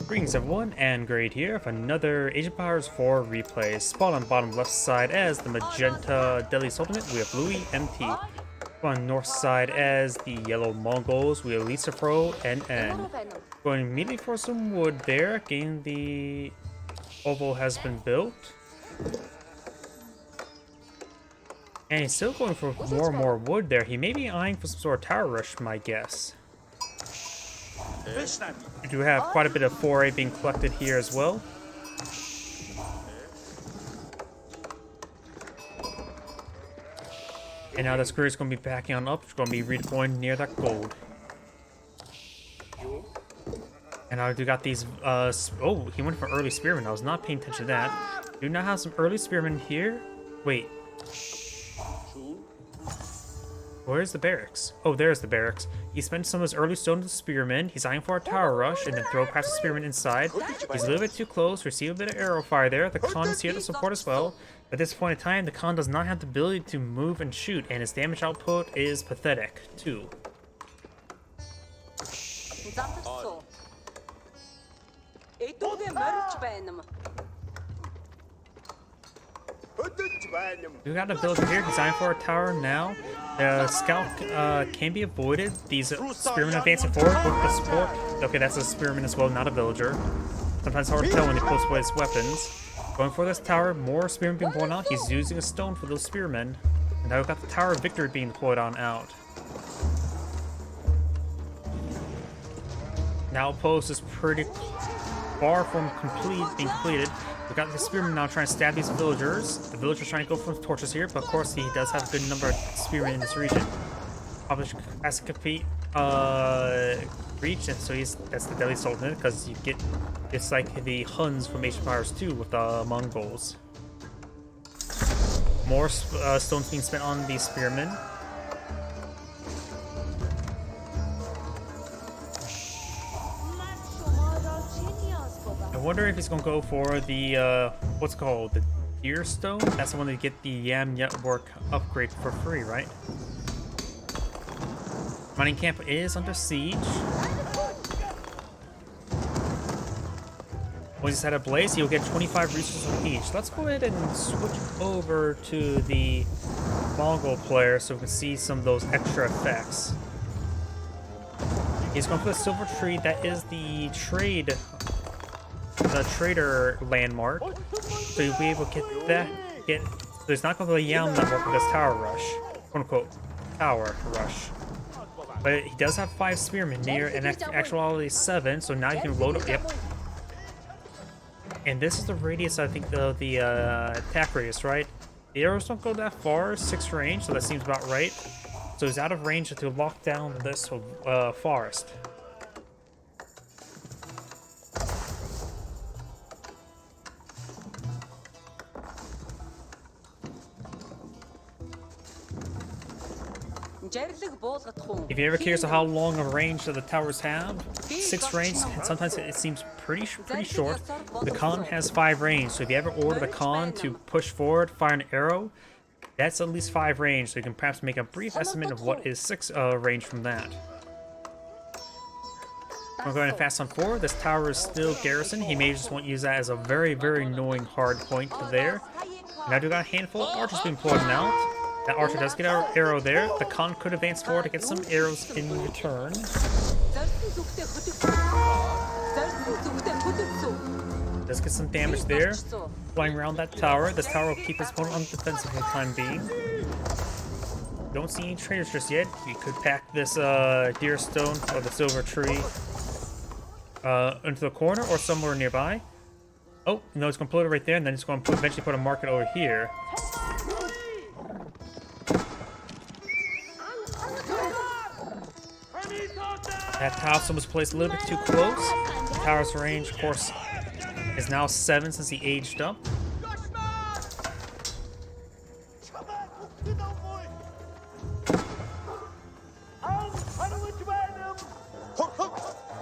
Greetings everyone, and Great here for another Age of Empires 4 replay. Spawn on bottom left side as the magenta Delhi Sultanate, we have LoueMT. On north side as the yellow Mongols, we have LucifroNN. Going immediately for some wood there, getting the oval has been built. And he's still going for more and more wood there. He may be eyeing for some sort of tower rush, my guess. We do have quite a bit of foray being collected here as well. And now this crew is going to be backing on up. It's going to be redeploying near that gold. And I do got these, oh, he went for early spearmen. I was not paying attention to that. Do not have some early spearmen here. Wait. Where's the barracks? Oh, there's the barracks. He spent some of his early stone to the spearmen. He's eyeing for a tower rush and then throw past the spearmen inside. He's a little bit too close. Receive a bit of arrow fire there. The Khan is here to support as well. At this point in time, the Khan does not have the ability to move and shoot, and his damage output is pathetic, too. We got a villager here designed for a tower now. The scout can be avoided. These spearmen advancing forward with the support. Okay, that's a spearman as well, not a villager. Sometimes hard to tell when he pulls away his weapons. Going for this tower, more spearmen being blown out. He's using a stone for those spearmen. And now we've got the Tower of Victory being deployed on out. Now post is pretty far from being completed. We've got the spearmen now trying to stab these villagers. The villagers trying to go for the torches here, but of course he does have a good number of spearmen in this region. Published capacity reach, and so that's the Delhi Sultanate, because you get it's like the Huns from Age of Empires 2 with the Mongols. More stones being spent on these spearmen. I wonder if he's gonna go for the what's it called, the deer stone. That's the one to get the Yam Network upgrade for free, right? Mining camp is under siege. Once he's had a blaze, he'll get 25 resources on each. Let's go ahead and switch over to the Mongol player so we can see some of those extra effects. He's going for the silver tree. That is the trader landmark. So you'll be able to get that. So he's not going to the Yam Network with this tower rush, quote unquote, tower rush. But he does have 5 spearmen near, and actually 7. So now you can load up. Yep. And this is the radius, I think, of the attack radius, right? The arrows don't go that far, 6 range, so that seems about right. So he's out of range to lock down this forest. If you're ever curious of how long of range that the towers have, 6 range, and sometimes it seems pretty short. The Khan has 5 range, so if you ever order the Khan to push forward, fire an arrow, that's at least 5 range, so you can perhaps make a brief estimate of what is 6 range from that. I'm going to fast on forward. This tower is still garrisoned. He may just want to use that as a very, very annoying hard point there. And I do got a handful of archers being deployed now. That archer does get our arrow there. The Khan could advance forward to get some arrows in return. Does get some damage there. Flying around that tower. This tower will keep his opponent on the defensive for the time being. Don't see any traders just yet. You could pack this deer stone or the silver tree into the corner or somewhere nearby. Oh, no, it's going to put it right there, and then it's going to eventually put a market over here. That house was placed a little bit too close. The tower's range, of course, is now 7 since he aged up.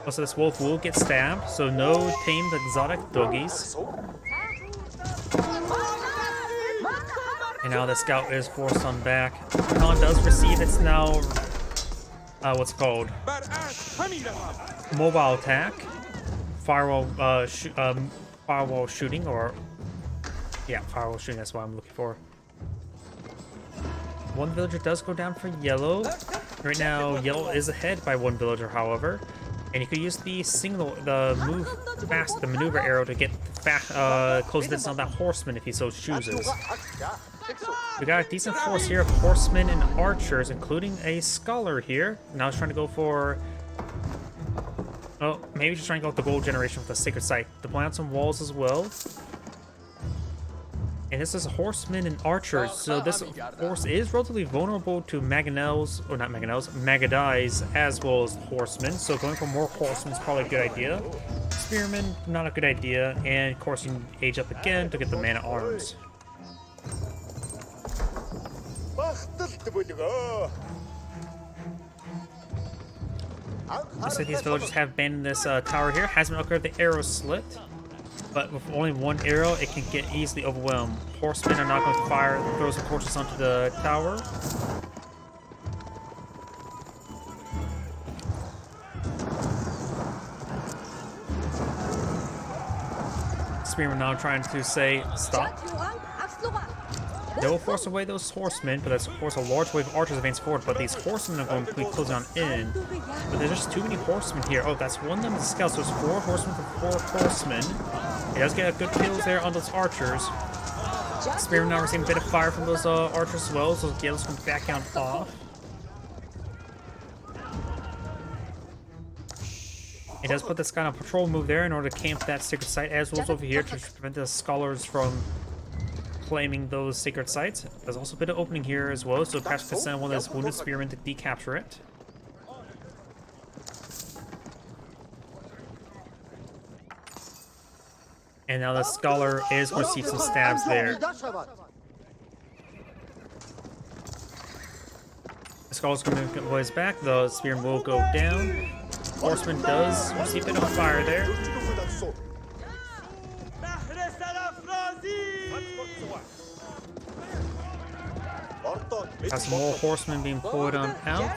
Also, this wolf will get stabbed, so no tamed exotic doggies. And now the scout is forced on back. Khan does receive its now what's it called? Mobile attack. firewall firewall shooting, or yeah, firewall shooting. That's what I'm looking for. One villager does go down for yellow. Right now, yellow is ahead by one villager, however, and you could use the maneuver arrow to get close distance on that horseman if he so chooses. We got a decent force here of horsemen and archers, including a scholar here. Now he's trying to go for... Oh, maybe he's trying to go with the gold generation with the sacred site. Deploy on some walls as well. And this is horsemen and archers, so this force is relatively vulnerable to Magadais, as well as horsemen. So going for more horsemen is probably a good idea. Spearmen, not a good idea. And of course, you can age up again to get the man-at-arms. Looks like these villagers have abandoned this tower here. Hasn't occurred the arrow slit, but with only one arrow, it can get easily overwhelmed. Horsemen are not going to fire, throw some torches onto the tower. Spearmen now trying to say stop. They will force away those horsemen, but that's of course a large wave of archers advance forward, but these horsemen are going to be closing on in. But there's just too many horsemen here. Oh, that's one of them scouts, so there's 4 horsemen for 4 horsemen. He does get a good kills there on those archers. Spearmen now receiving a bit of fire from those archers as well, so Gale's going to back down off. He does put this guy on a patrol move there in order to camp that sacred site, as well as over here to prevent the scholars from claiming those sacred sites. There's also a bit of opening here as well, so perhaps could send one of those wounded spearmen to decapture it. And now the scholar is going to see some stabs there. The scholar's going to make his back, the spearman will go down. Horseman does receive a bit of fire there. Got some more horsemen being pulled on out.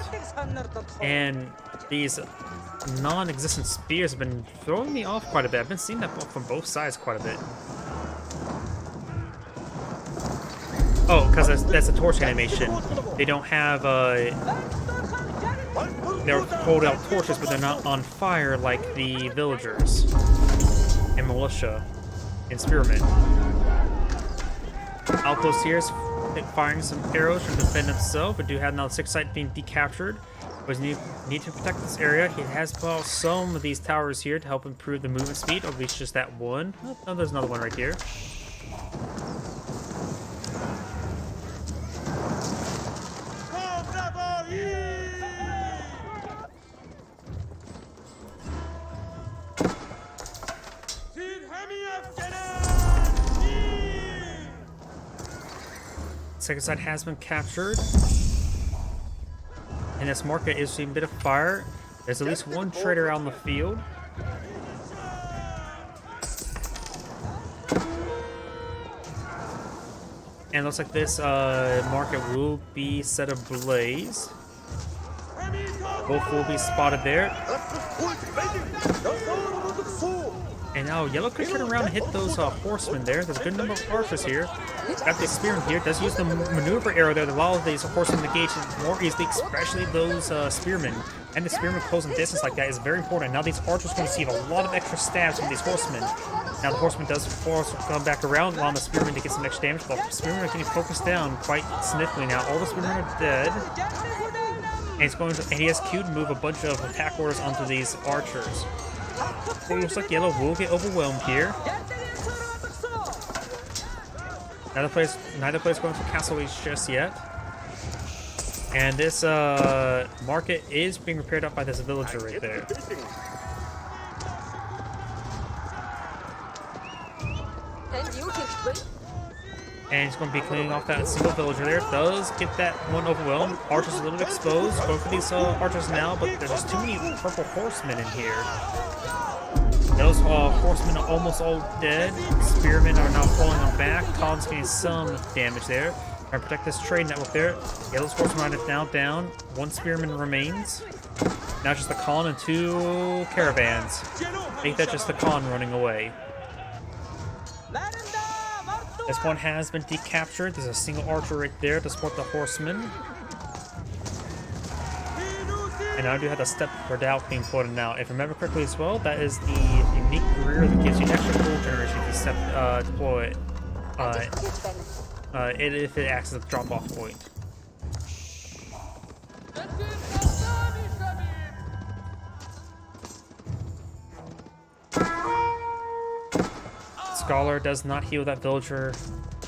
And these non-existent spears have been throwing me off quite a bit. I've been seeing that from both sides quite a bit. Oh, because that's a torch animation. They don't have they're hold out torches, but they're not on fire like the villagers and militia and spearmen. Outpost here is firing some arrows to defend himself, but do have now 6 site being decaptured. But need to protect this area. He has put out some of these towers here to help improve the movement speed, or at least just that one. Oh, there's another one right here. Second side has been captured. And this market is seeing a bit of fire. There's at least one trader out on the field. And it looks like this market will be set ablaze. Both will be spotted there. And now Yellow could turn around and hit those horsemen there. There's a good number of archers here. Got the spearman here. Does use the maneuver arrow there to allow these horsemen to engage more easily, especially those spearmen. And the spearmen closing distance like that is very important. Now these archers will receive a lot of extra stabs from these horsemen. Now the horseman does force come back around, allowing the spearmen to get some extra damage, but the spearmen are getting focused down quite significantly now. All the spearmen are dead. And he's going to, and he has Q to move a bunch of attack orders onto these archers. So it looks like Yellow will get overwhelmed here. Neither player's going for Castle Age just yet. And this market is being repaired up by this villager right there. And he's going to be cleaning off that single villager there. Does get that one overwhelmed. Archer's a little bit exposed. Going for these archers now, but there's just too many purple horsemen in here. Those horsemen are almost all dead. Spearmen are now pulling them back. Colin's getting some damage there. Trying to protect this trade network there. Yellow's horsemen are now down. One spearman remains. Now just the Khan and 2 caravans. Make that just the Khan running away. This one has been decaptured. There's a single archer right there to support the horsemen. And now I do have the step redoubt being put in out. If I remember correctly as well, that is the unique career that gives you extra gold generation if you step deploy it. If it acts as a drop-off point. Scholar does not heal that villager,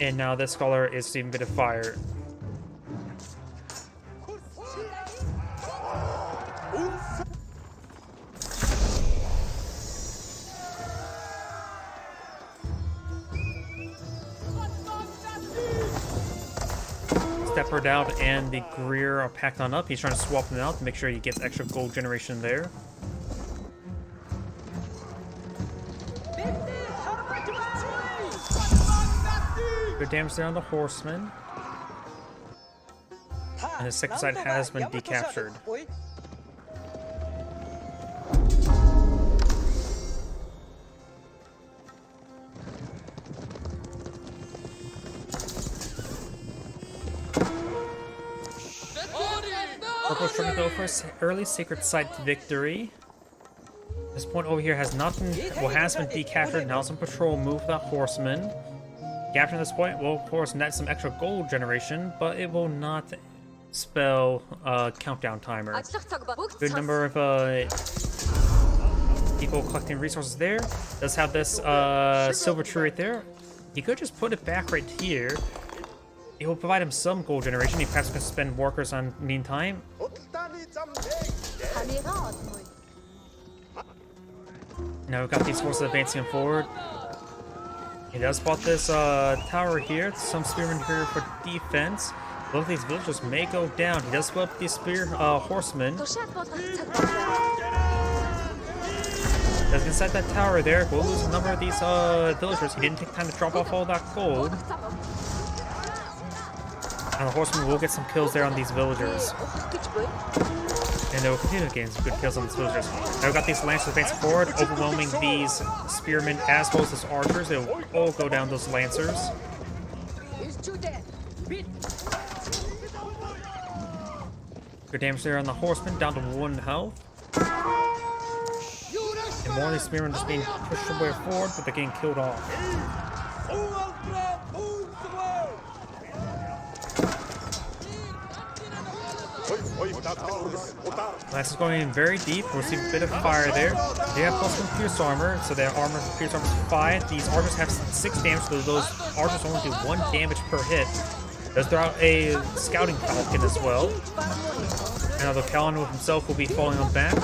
and now this scholar is receiving a bit of fire. Stepper out and the Greer are packed on up. He's trying to swap them out to make sure he gets extra gold generation there. Good damage there on the horseman. And his second side has been decaptured. Purple's trying to go for his early sacred site victory. This point over here has not been, well, has been decaptured. Now some patrol move that horseman. Capturing this point will, of course, net some extra gold generation, but it will not spell countdown timer. Good number of people collecting resources there. Does have this silver tree right there. He could just put it back right here. It will provide him some gold generation. He perhaps can spend workers on meantime. Now we've got these forces advancing forward. He does spot this tower here. Some spearmen here for defense. Both of these villagers may go down. He does split up these horsemen. Does inside that tower there. We'll lose a number of these villagers. He didn't take time to drop off all that gold. And the horsemen will get some kills there on these villagers. And they will continue to gain some good kills on these villagers. Now we've got these lancers advancing forward, overwhelming these spearmen as well as these archers. They will all go down those lancers. Good damage there on the horsemen, down to 1 health. And more of these spearmen just being pushed away forward, but they're getting killed off. Lance is going in very deep. We'll see a bit of fire there. They have +1 pierce armor, so their armor for pierce armor is 5. These archers have 6 damage, so those archers only do 1 damage per hit. Does throw out a scouting falcon as well. And although Callan himself will be falling on back.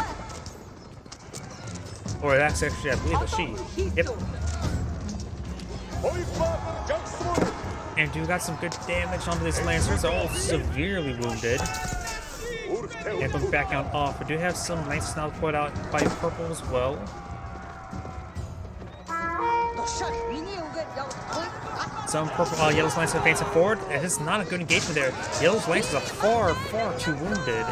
Or that's actually, I believe, a she. Yep. And do got some good damage onto these lancers. They're all severely wounded. And going back out off. We do have some lancers now put out by purple as well. Some purple, yellow's lancers advancing forward. It is not a good engagement there. Yellow's lancers are far, far too wounded.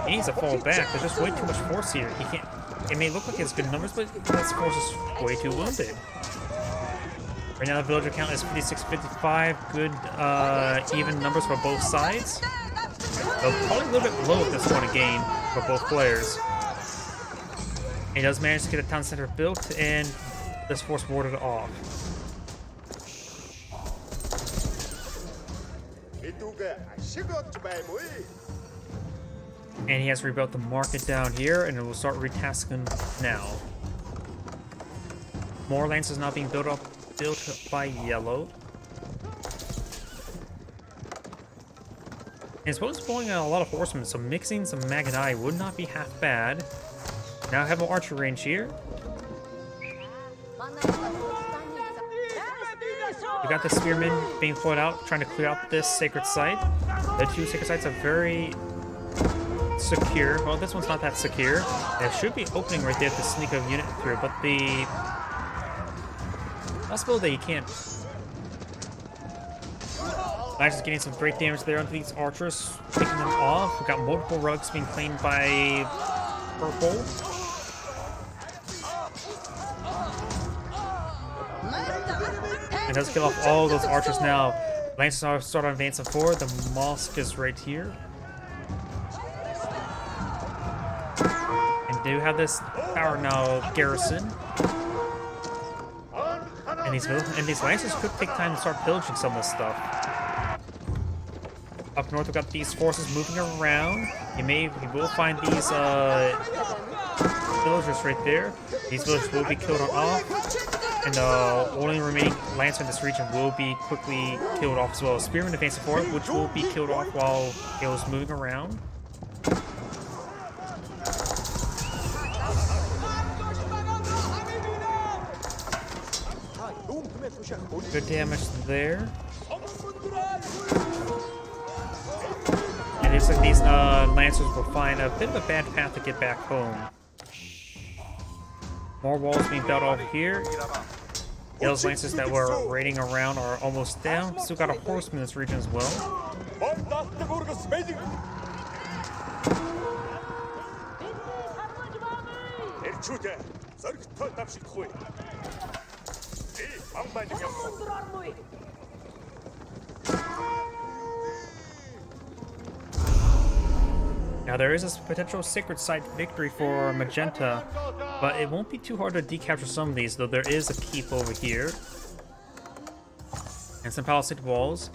He needs to fall back. There's just way too much force here. He can't. It may look like he has good numbers, but his force is way too wounded. Right now the villager count is 56-55. Good even numbers for both sides. Though probably a little bit low at this point again for both players. He does manage to get a town center built, and this force warded off. And he has rebuilt the market down here, and it will start retasking now. More lances now being built by yellow. And it's supposed to be pulling a lot of horsemen, so mixing some Magadai would not be half bad. Now I have an archer range here. We got the spearmen being put out, trying to clear out this sacred site. The 2 sacred sites are very secure. Well, this one's not that secure. It should be opening right there to sneak a unit through, but the possibility you can't. Knights is getting some great damage there onto these archers, picking them off. We've got multiple rugs being claimed by purple. It does kill off all those archers now. Lancers are start advancing forward. The mosque is right here. And do have this tower now garrison. And these lancers could take time to start pillaging some of this stuff. Up north, we've got these forces moving around. You will find these villagers right there. These villagers will be killed off. And the only remaining lancer in this region will be quickly killed off as well. Spearmen advancing forward, which will be killed off while it was moving around. Good damage there. And it looks like these lancers will find a bit of a bad path to get back home. More walls being built over here. Those lancers that were raiding around are almost down. Still got a horseman in this region as well. Now there is a potential sacred site victory for Magenta, but it won't be too hard to decapture some of these, though there is a keep over here. And some palisade walls.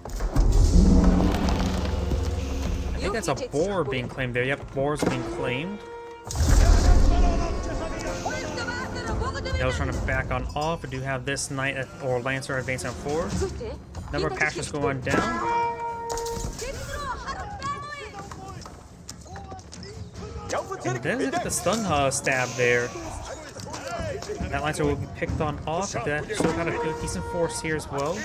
I think that's a boar being claimed there. Yep, boar's being claimed. I was trying to back on off. I do have this knight or lancer advancing forward. Number of pastures going down. And then look at the stun stab there. That lancer will be picked on off. That still got a good decent force here as well.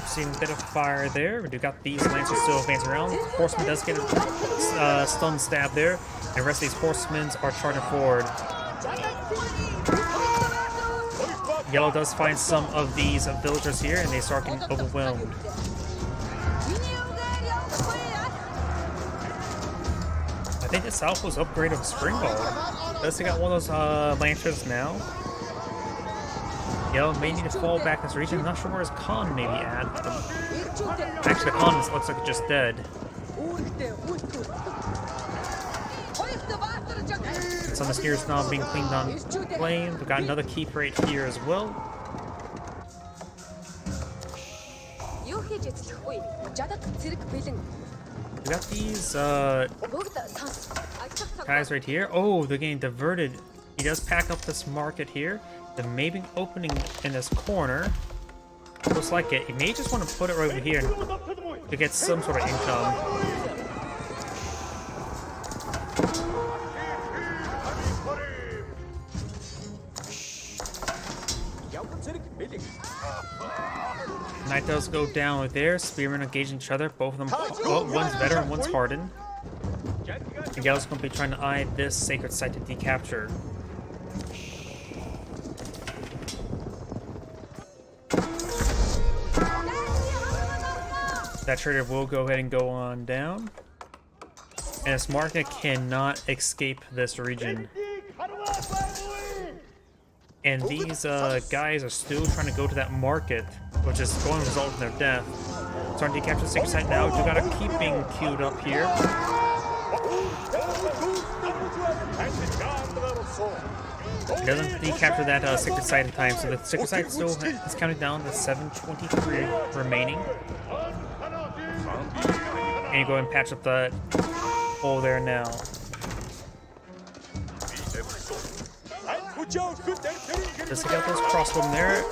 Seeing a bit of fire there. We do got these lancers still advancing around. Horseman does get a stun stab there. And the rest of these horsemen are charging forward. Yellow does find some of these villagers here, and they start getting overwhelmed. I think this outpost upgrade of Spring Ball. Does they got one of those lancers now? Yellow may need to fall back in this region. I'm not sure where his Khan may be at. Actually, the Khan looks like it's just dead. Some mysterious now being cleaned on flame. We've got another keep right here as well. We got these guys right here. Oh, they're getting diverted. He does pack up this market here. The maybe opening in this corner. Looks like it. He may just want to put it right over here to get some sort of income. Knight does go down with there. Spearmen engaging each other. Both of them, one's veteran, one's hardened. And Yellow's going to be trying to eye this sacred site to decapture. That trader will go ahead and go on down. And this market cannot escape this region. And these guys are still trying to go to that market, which is going to result in their death. Starting to capture the sacred site now. Do got a keep being queued up here. He doesn't decapture that sacred site in time, so the sacred site still is counting down to 723 remaining. And you go ahead and patch up the hole there now. Just got those crossbowmen there.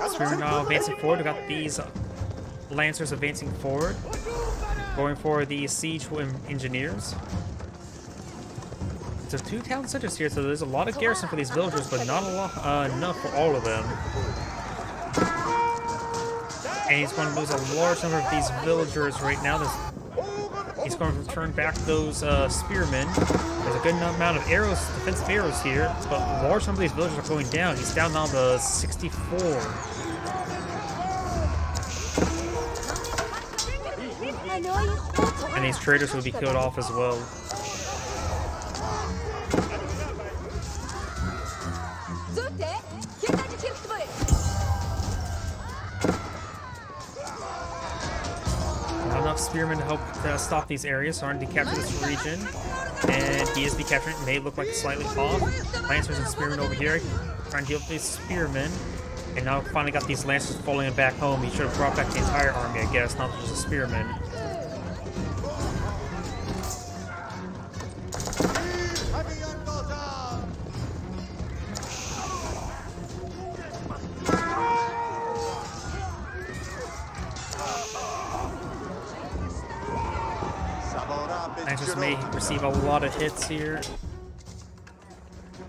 Spearmen now advancing forward. We got these lancers advancing forward, going for the siege engineers. So 2 town centers here, so there's a lot of garrison for these villagers, but not a lot enough for all of them. And he's going to lose a large number of these villagers right now. He's going to return back those spearmen. There's a good amount of arrows, defensive arrows here, but a large number of these villagers are going down. He's down now to 64. And these traders will be killed off as well. Not enough spearmen to help stop these areas, so I'm going to capture this region. And he is be capturing it. May look like slightly off. Lancers and spearmen over here. Trying to deal with these spearmen. And now finally got these lancers falling back home. He should have brought back the entire army, I guess, not just the spearmen. Lancers may receive a lot of hits here.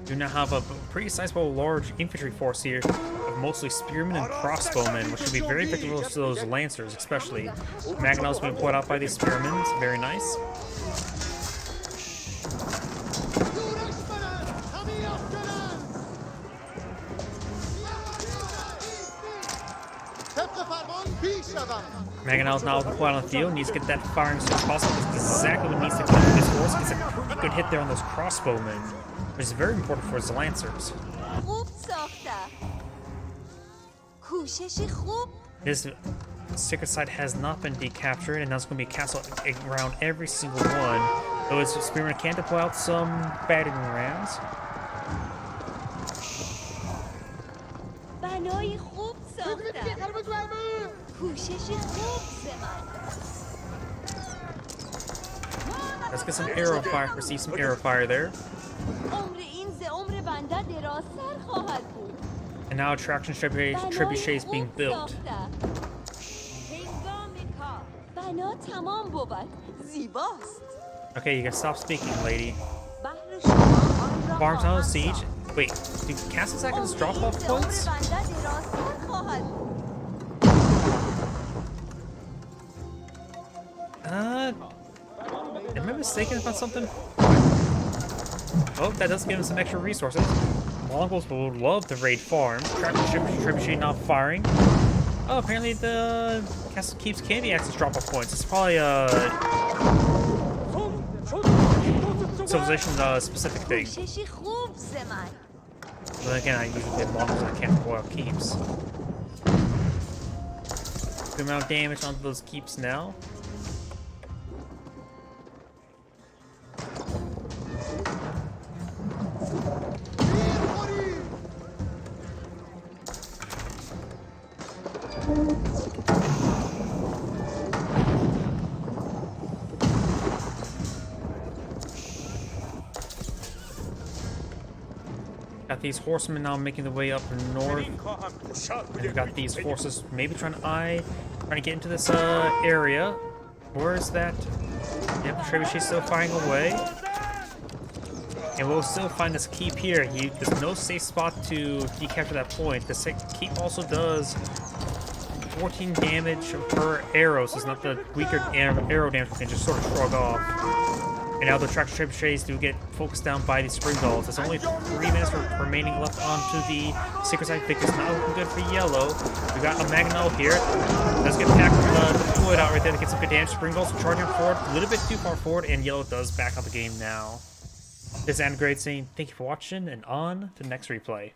Do now have a pretty sizable large infantry force here of mostly spearmen and crossbowmen, which should be very effective to those lancers, especially. Mangonels being put out by these spearmen. It's very nice. Mangonel's now deployed on the field, needs to get that firing as soon as possible. That's exactly what needs to come with this force. Gets a pretty good hit there on those crossbowmen, which is very important for his lancers. This secret site has not been decaptured, and now it's going to be a castle around every single one. Though his spearmen can deploy out some battering rams. Let's get some arrow fire. Receive some arrow fire there. And now attraction trebuchet is being built. Okay, you can stop speaking, lady. Farms on siege. Wait, do castles act as drop-off points? Am I mistaken about something? Oh, that does give him some extra resources. Mongols would love to raid farms. Attraction trebuchet not firing. Oh, apparently the castle keeps candy access drop-off points. It's probably a civilization specific thing. But again, I usually get Mongols and I can't deploy out keeps. Good amount of damage onto those keeps now. Got these horsemen now making their way up north. And we've got these forces maybe trying to get into this area. Where is that? Yep, trebuchet's still firing away. And we'll still find this keep here. There's no safe spot to decapture that point. This keep also does 14 damage per arrow, so it's not the weaker arrow damage we can just sort of shrug off. And now the attraction trebuchets do get focused down by these spring dolls. There's only 3 minutes remaining left onto the secret site. Victor's not looking good for yellow. We got a Mangonel here. Does get packed deployed out right there to get some good damage. Spring dolls charging forward a little bit too far forward, and yellow does back out the game now. This is Andrew saying thank you for watching, and on to the next replay.